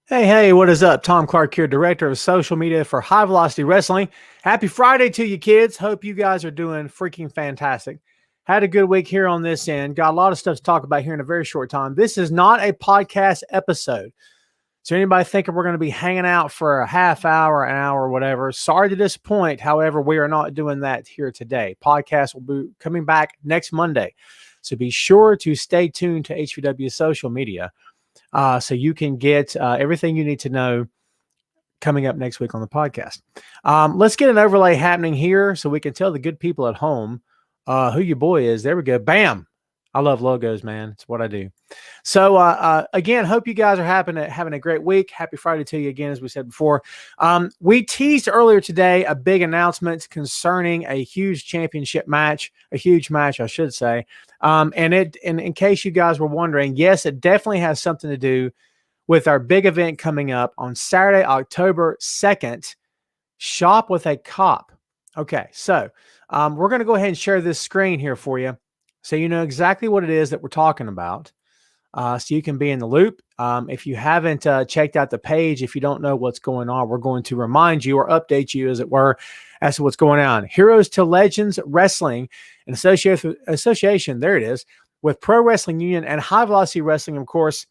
Hey, what is up? Tom Clark here, Director of Social Media for High Velocity Wrestling. Happy Friday to you, kids. Hope you guys are doing freaking fantastic. Had a good week here on this end. Got a lot of stuff to talk about here in a very short time. This is not a podcast episode. So anybody thinking we're going to be hanging out for a half hour, an hour, whatever, sorry to disappoint. However, we are not doing that here today. Podcast will be coming back next Monday. So be sure to stay tuned to HVW social media. So you can get everything you need to know coming up next week on the podcast. Let's get an overlay happening here so we can tell the good people at home who your boy is. There we go. Bam. I love logos, man. It's what I do. So again, hope you guys are having a great week. Happy Friday to you again, as we said before. We teased earlier today a big announcement concerning a huge championship match, a huge match, I should say. And in case you guys were wondering, yes, it definitely has something to do with our big event coming up on Saturday, October 2nd, Shop with a Cop. Okay, so we're going to go ahead and share this screen here for you so you know exactly what it is that we're talking about, so you can be in the loop. If you haven't checked out the page, if you don't know what's going on, we're going to remind you or update you, as it were, as to what's going on. Heroes to Legends Wrestling, an association, there it is, with Pro Wrestling Union and High Velocity Wrestling, of course,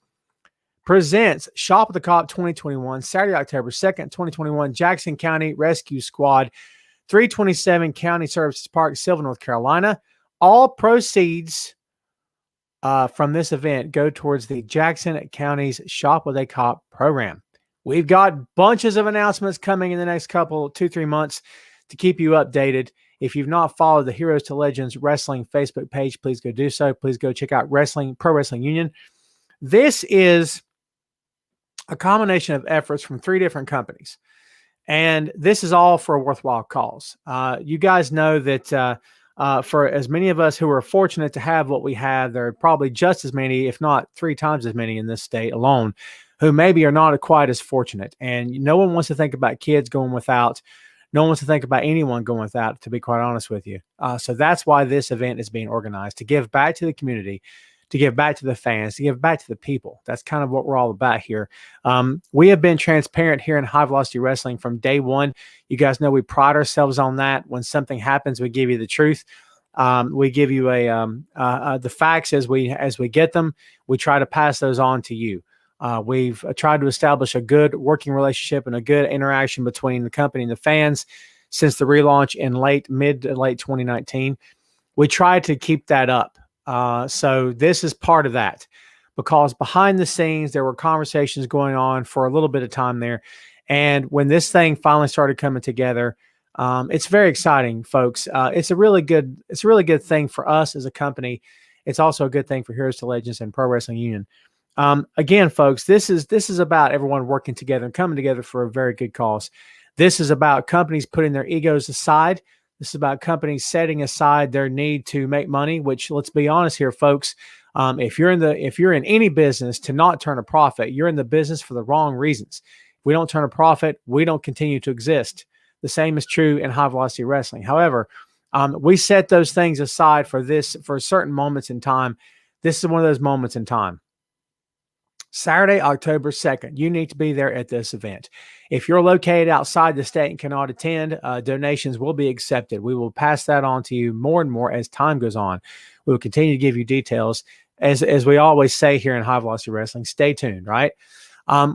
presents Shop with the Cop 2021, Saturday, October 2nd, 2021, Jackson County Rescue Squad, 327 County Services Park, Sylvan, North Carolina. All proceeds from this event go towards the Jackson County's Shop with a Cop program. We've got bunches of announcements coming in the next 2-3 months to keep you updated. If you've not followed the Heroes to Legends Wrestling Facebook page, please go do so. Please go check out Pro Wrestling Union. This is a combination of efforts from 3 different companies, and this is all for a worthwhile cause. You guys know that for as many of us who are fortunate to have what we have, there are probably just as many, if not 3 times as many in this state alone, who maybe are not quite as fortunate. And no one wants to think about kids going without. No one wants to think about anyone going without, to be quite honest with you. So that's why this event is being organized, to give back to the community, to give back to the fans, to give back to the people. That's kind of what we're all about here. We have been transparent here in High Velocity Wrestling from day one. You guys know we pride ourselves on that. When something happens, we give you the truth. We give you the facts as we get them. We try to pass those on to you. We've tried to establish a good working relationship and a good interaction between the company and the fans since the relaunch in mid to late 2019. We tried to keep that up. So this is part of that, because behind the scenes, there were conversations going on for a little bit of time there. And when this thing finally started coming together, it's very exciting, folks. It's a really good thing for us as a company. It's also a good thing for Heroes to Legends and Pro Wrestling Union. Again, folks, this is about everyone working together and coming together for a very good cause. This is about companies putting their egos aside. This is about companies setting aside their need to make money, which, let's be honest here, folks, if you're in any business to not turn a profit, you're in the business for the wrong reasons. If we don't turn a profit, we don't continue to exist. The same is true in High Velocity Wrestling. However, we set those things aside for certain moments in time. This is one of those moments in time. Saturday, October 2nd, you need to be there at this event. If you're located outside the state and cannot attend, donations will be accepted. We will pass that on to you more and more as time goes on. We will continue to give you details. As we always say here in High Velocity Wrestling, stay tuned, right?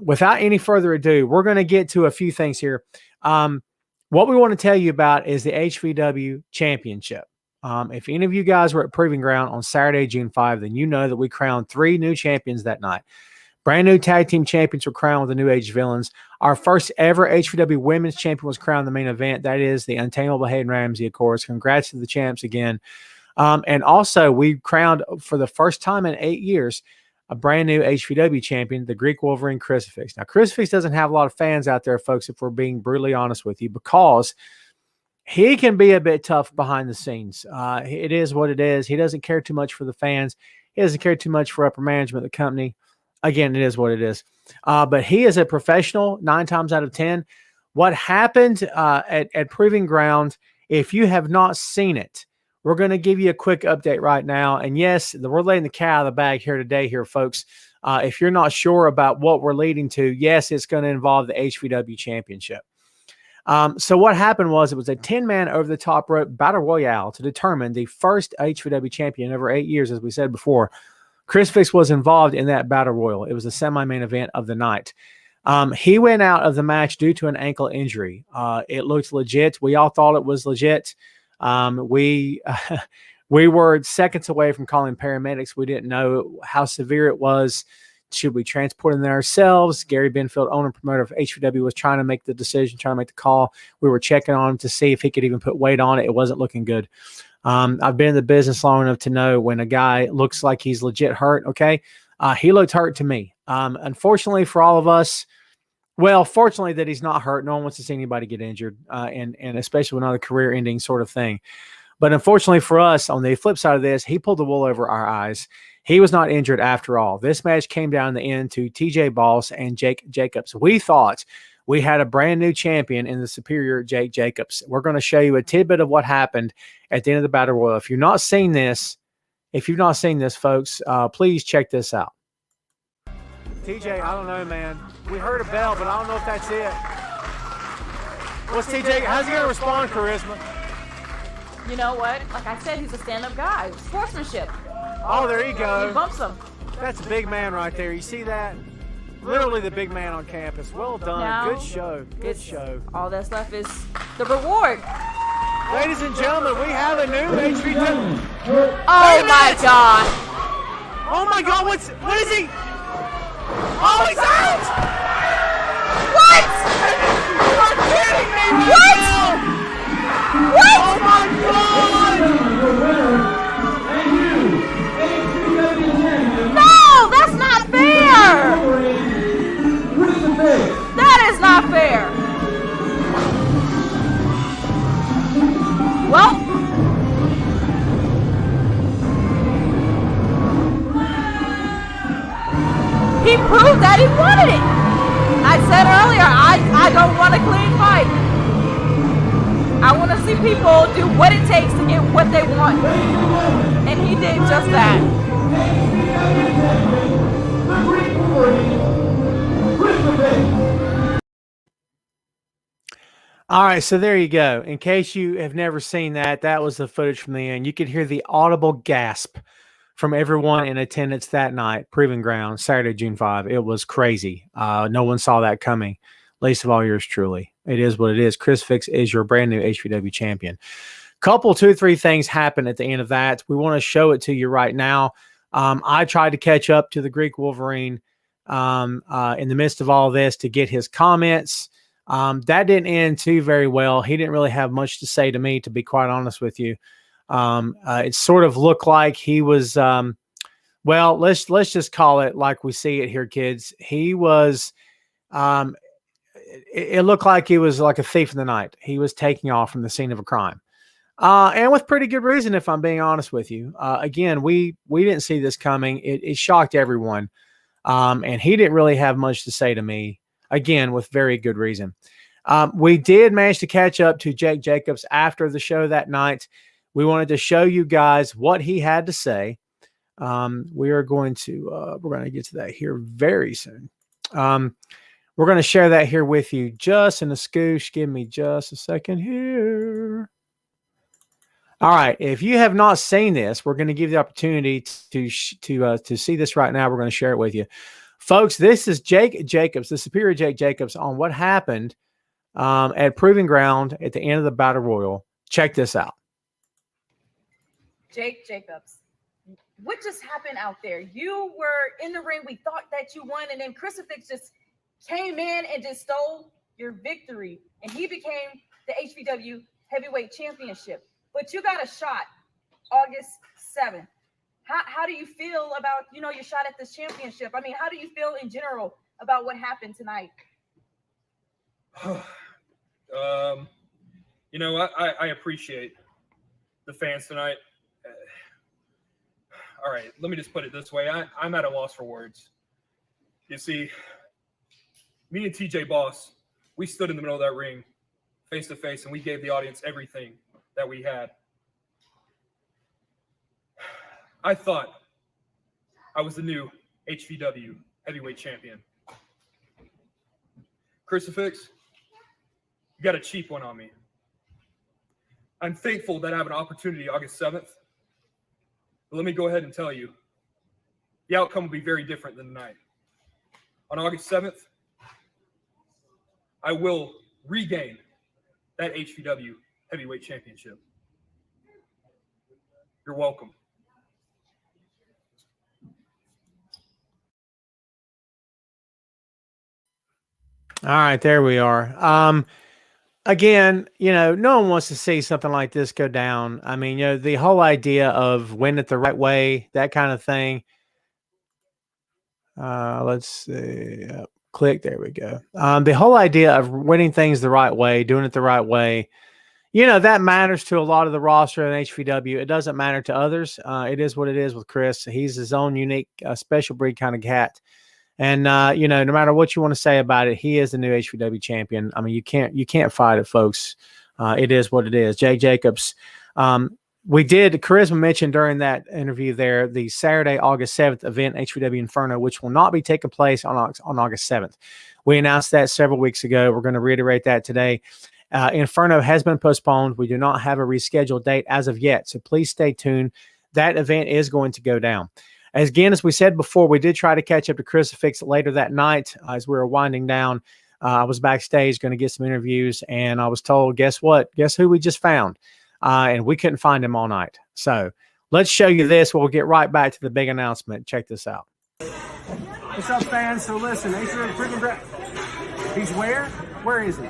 Without any further ado, we're going to get to a few things here. What we want to tell you about is the HVW Championship. If any of you guys were at Proving Ground on Saturday, June 5, then you know that we crowned 3 new champions that night. Brand new tag team champions were crowned with the New Age Villains. Our first ever HVW Women's Champion was crowned in the main event. That is the Untamable Hayden Ramsey, of course. Congrats to the champs again. And also, we crowned for the first time in 8 years a brand new HVW champion, the Greek Wolverine Crucifix. Now, Crucifix doesn't have a lot of fans out there, folks, if we're being brutally honest with you, because he can be a bit tough behind the scenes. It is what it is. He doesn't care too much for the fans. He doesn't care too much for upper management of the company. Again, it is what it is. But he is a professional 9 times out of 10. What happened at Proving Ground, if you have not seen it, We're going to give you a quick update right now. And yes, we're letting the cat out of the bag here today here, folks. If you're not sure about what we're leading to, yes, it's going to involve the HVW Championship. So what happened was it was a 10-man over-the-top rope battle royale to determine the first HVW champion in over 8 years, as we said before. Crucifix was involved in that battle royal. It was the semi-main event of the night. He went out of the match due to an ankle injury. It looked legit. We all thought it was legit. We were seconds away from calling paramedics. We didn't know how severe it was. Should we transport him there ourselves? Gary Benfield, owner and promoter of HVW, was trying to make the decision, trying to make the call. We were checking on him to see if he could even put weight on it. It wasn't looking good. I've been in the business long enough to know when a guy looks like he's legit hurt, okay? He looked hurt to me. Unfortunately for all of us, well, fortunately that he's not hurt. No one wants to see anybody get injured, and especially with another career-ending sort of thing. But unfortunately for us, on the flip side of this, he pulled the wool over our eyes. He was not injured after all. This match came down in the end to TJ Boss and Jake Jacobs. We thought we had a brand new champion in the superior Jake Jacobs. We're going to show you a tidbit of what happened at the end of the battle royal. If you've not seen this, folks, please check this out. TJ, I don't know, man. We heard a bell, but I don't know if that's it. What's TJ? How's he going to respond, Charisma? You know what? Like I said, he's a stand-up guy. Sportsmanship. Oh, there you go. He bumps him. That's a big man right there. You see that? Literally the big man on campus. Well done. Now, good show. Good show. All that's left is the reward. Ladies and gentlemen, we have a new HVW. Oh my God. Oh my God, what is he? Oh, he's out! What? You're kidding me! What? What? Oh my God! No, that's not fair! That is not fair! Well, he proved that he wanted it. I said earlier, I don't want a clean fight. I want to see people do what it takes to get what they want. And he did just that. All right, so there you go. In case you have never seen that, that was the footage from the end. You could hear the audible gasp from everyone in attendance that night, Proving Ground, Saturday, June 5. It was crazy. No one saw that coming, least of all yours truly. It is what it is. Crucifix is your brand new HVW champion. Couple, 2 or 3 things happened at the end of that. We want to show it to you right now. I tried to catch up to the Greek Wolverine in the midst of all this to get his comments. That didn't end too very well. He didn't really have much to say to me, to be quite honest with you. It sort of looked like he was, well, let's just call it like we see it here, kids. He was, it looked like he was like a thief in the night. He was taking off from the scene of a crime. And with pretty good reason, if I'm being honest with you. Again, we didn't see this coming. It shocked everyone. And he didn't really have much to say to me, again, with very good reason. We did manage to catch up to Jake Jacobs after the show that night. We wanted to show you guys what he had to say. We're going to get to that here very soon. We're going to share that here with you just in a scoosh. Give me just a second here. All right. If you have not seen this, we're going to give you the opportunity to see this right now. We're going to share it with you. Folks, this is Jake Jacobs, the superior Jake Jacobs, on what happened at Proving Ground at the end of the Battle Royal. Check this out. Jake Jacobs, what just happened out there? You were in the ring. We thought that you won, and then Crucifix just came in and just stole your victory, and he became the HVW Heavyweight Championship. But you got a shot August 7th. How do you feel about, your shot at this championship? I mean, how do you feel in general about what happened tonight? I appreciate the fans tonight. All right, let me just put it this way. I'm at a loss for words. You see, me and TJ Boss, we stood in the middle of that ring face to face, and we gave the audience everything that we had. I thought I was the new HVW heavyweight champion. Crucifix, you got a cheap one on me. I'm thankful that I have an opportunity August 7th. But let me go ahead and tell you, the outcome will be very different than tonight. On August 7th, I will regain that HVW heavyweight championship. You're welcome. All right, there we are. Again, no one wants to see something like this go down. I mean, the whole idea of win it the right way, that kind of thing. Let's see. Click. There we go. The whole idea of winning things the right way, doing it the right way, that matters to a lot of the roster in HVW. It doesn't matter to others. It is what it is with Chris. He's his own unique, special breed kind of cat. And, no matter what you want to say about it, he is the new HVW champion. I mean, you can't fight it, folks. It is what it is. Jake Jacobs. Charisma mentioned during that interview there, the Saturday, August 7th event, HVW Inferno, which will not be taking place on August 7th. We announced that several weeks ago. We're going to reiterate that today. Inferno has been postponed. We do not have a rescheduled date as of yet. So please stay tuned. That event is going to go down. As we said before, we did try to catch up to Crucifix later that night as we were winding down. I was backstage going to get some interviews, and I was told, guess what? Guess who we just found? And we couldn't find him all night. So let's show you this. We'll get right back to the big announcement. Check this out. What's up, fans? So listen, he's where? Where is he?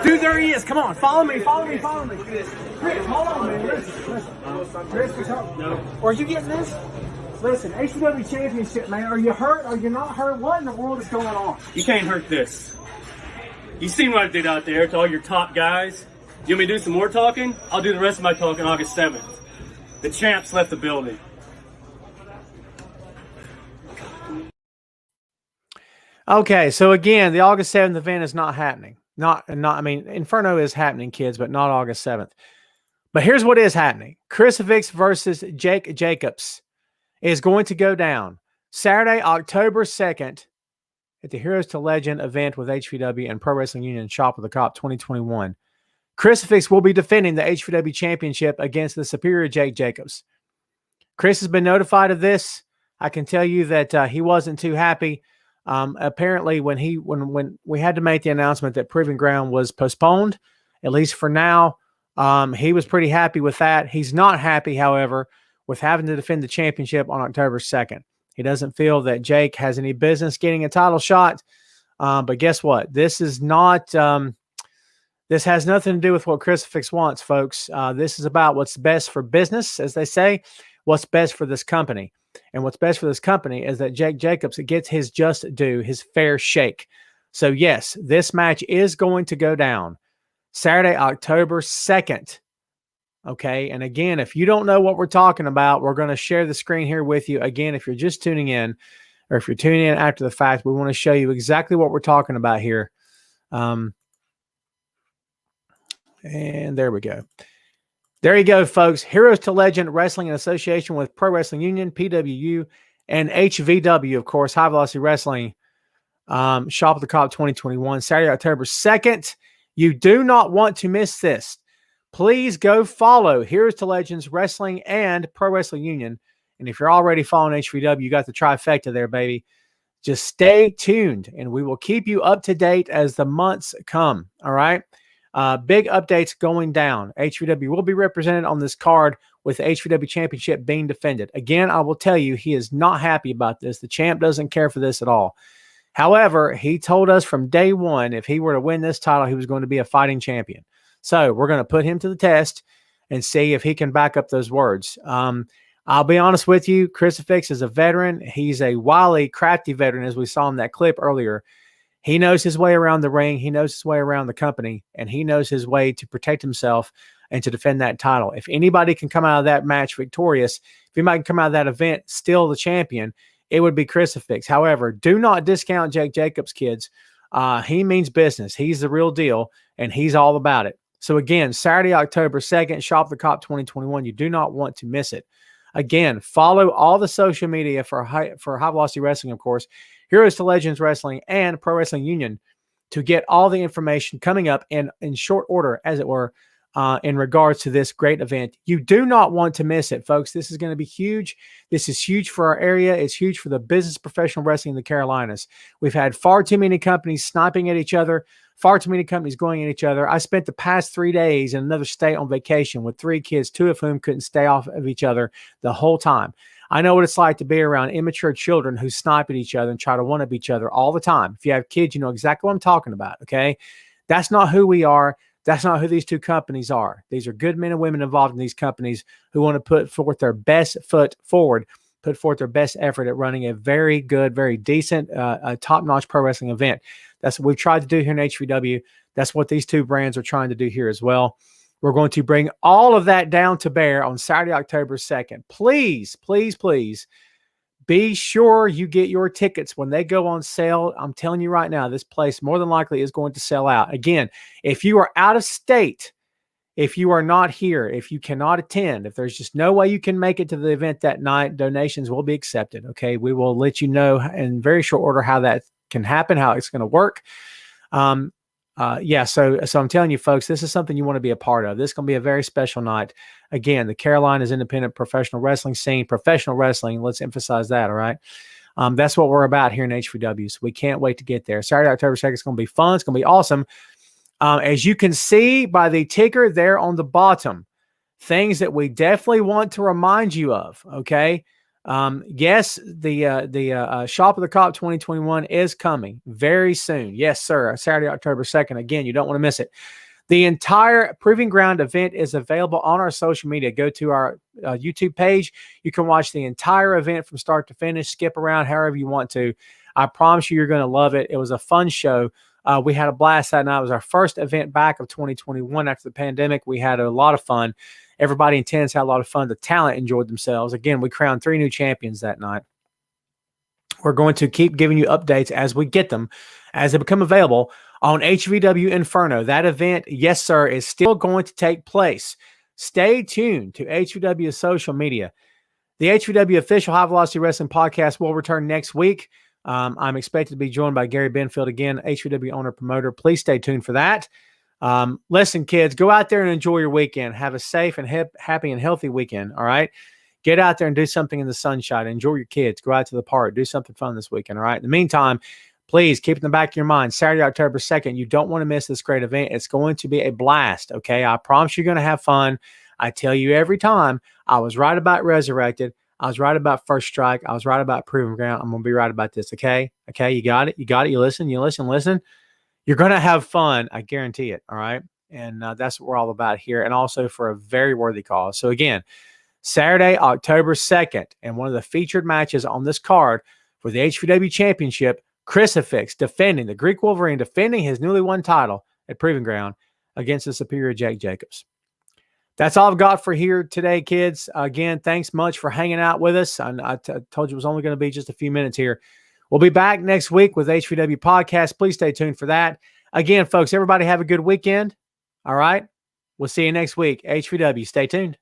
Dude, there he is. Come on, follow me. Chris, hold on, man. Listen. Chris, no. Are you getting this? Listen, HVW Championship, man. Are you hurt? Are you not hurt? What in the world is going on? You can't hurt this. You seen what I did out there to all your top guys. You want me to do some more talking? I'll do the rest of my talking August 7th. The champs left the building. Okay, so again, the August 7th event is not happening. Inferno is happening, kids, but not August 7th. But here's what is happening. Crucifix versus Jake Jacobs is going to go down Saturday, October 2nd at the Heroes to Legend event with HVW and Pro Wrestling Union Shop with the Cop 2021. Crucifix will be defending the HVW Championship against the superior Jake Jacobs. Chris has been notified of this. I can tell you that he wasn't too happy. Apparently, when we had to make the announcement that Proving Ground was postponed, at least for now, he was pretty happy with that. He's not happy, however, with having to defend the championship on October 2nd. He doesn't feel that Jake has any business getting a title shot. But guess what? This is not. This has nothing to do with what Crucifix wants, folks. This is about what's best for business, as they say, what's best for this company. And what's best for this company is that Jake Jacobs gets his just due, his fair shake. So, yes, this match is going to go down Saturday, October 2nd. Okay, and again, if you don't know what we're talking about, we're going to share the screen here with you. Again, if you're just tuning in, or if you're tuning in after the fact, we want to show you exactly what we're talking about here. And there we go. There you go, folks. Heroes to Legend Wrestling in association with Pro Wrestling Union, PWU, and HVW, of course, High Velocity Wrestling, Shop at the Cop 2021, Saturday, October 2nd. You do not want to miss this. Please go follow Heroes to Legends Wrestling and Pro Wrestling Union. And if you're already following HVW, you got the trifecta there, baby. Just stay tuned, and we will keep you up to date as the months come. All right? Big updates going down. HVW will be represented on this card with the HVW Championship being defended. Again, I will tell you, he is not happy about this. The champ doesn't care for this at all. However, he told us from day one, if he were to win this title, he was going to be a fighting champion. So we're going to put him to the test and see if he can back up those words. I'll be honest with you, Crucifix is a veteran. He's a wily, crafty veteran, as we saw in that clip earlier. He knows his way around the ring. He knows his way around the company, and he knows his way to protect himself and to defend that title. If anybody can come out of that match victorious, if anybody can come out of that event still the champion, it would be Crucifix. However, do not discount Jake Jacobs, kids. He means business. He's the real deal, and he's all about it. So again, Saturday, October 2nd, Shop the Cop 2021. You do not want to miss it. Again, follow all the social media for High Velocity Wrestling, of course, Heroes to Legends Wrestling, and Pro Wrestling Union to get all the information coming up in short order, as it were, in regards to this great event. You do not want to miss it, folks. This is going to be huge. This is huge for our area. It's huge for the business professional wrestling in the Carolinas. We've had far too many companies sniping at each other, far too many companies going at each other. I spent the past 3 days in another state on vacation with 3 kids, 2 of whom couldn't stay off of each other the whole time. I know what it's like to be around immature children who snipe at each other and try to one-up each other all the time. If you have kids, you know exactly what I'm talking about, okay? That's not who we are. That's not who these 2 companies are. These are good men and women involved in these companies who want to put forth their best foot forward, put forth their best effort at running a very good, very decent, top-notch pro wrestling event. That's what we've tried to do here in HVW. That's what these 2 brands are trying to do here as well. We're going to bring all of that down to bear on Saturday, October 2nd. Please, please, please be sure you get your tickets when they go on sale. I'm telling you right now, this place more than likely is going to sell out. Again, if you are out of state, if you are not here, if you cannot attend, if there's just no way you can make it to the event that night, donations will be accepted. Okay, we will let you know in very short order how that can happen, how it's going to work. So I'm telling you, folks, this is something you want to be a part of. This is going to be a very special night. Again, the Carolinas independent professional wrestling scene, professional wrestling. Let's emphasize that. All right. That's what we're about here in HVW. So we can't wait to get there. Saturday, October 2nd, it's going to be fun. It's going to be awesome. As you can see by the ticker there on the bottom, things that we definitely want to remind you of. Okay. Yes, the Shop of the Cop 2021 is coming very soon. Yes, sir. Saturday, October 2nd. Again, you don't want to miss it. The entire Proving Ground event is available on our social media. Go to our YouTube page. You can watch the entire event from start to finish, skip around however you want to. I promise you, you're going to love it. It was a fun show. We had a blast that night. It was our first event back of 2021 after the pandemic. We had a lot of fun. Everybody in attendance had a lot of fun. The talent enjoyed themselves. Again, we crowned 3 new champions that night. We're going to keep giving you updates as we get them, as they become available on HVW Inferno. That event, yes, sir, is still going to take place. Stay tuned to HVW social media. The HVW official High Velocity Wrestling podcast will return next week. I'm expected to be joined by Gary Benfield again, HVW owner promoter. Please stay tuned for that. Listen, kids, go out there and enjoy your weekend. Have a safe and happy and healthy weekend. All right. Get out there and do something in the sunshine. Enjoy your kids. Go out to the park. Do something fun this weekend. All right. In the meantime, please keep in the back of your mind, Saturday, October 2nd, you don't want to miss this great event. It's going to be a blast. Okay. I promise you're going to have fun. I tell you every time, I was right about Resurrected. I was right about First Strike. I was right about Proving Ground. I'm going to be right about this. Okay. Okay. You got it. You got it. You listen. You're going to have fun. I guarantee it. All right. And that's what we're all about here. And also for a very worthy cause. So again, Saturday, October 2nd, and one of the featured matches on this card for the HVW Championship, Crucifix defending the Greek Wolverine, defending his newly won title at Proving Ground against the superior Jake Jacobs. That's all I've got for here today, kids. Again, thanks much for hanging out with us. I told you it was only going to be just a few minutes here. We'll be back next week with HVW Podcast. Please stay tuned for that. Again, folks, everybody have a good weekend. All right. We'll see you next week. HVW, stay tuned.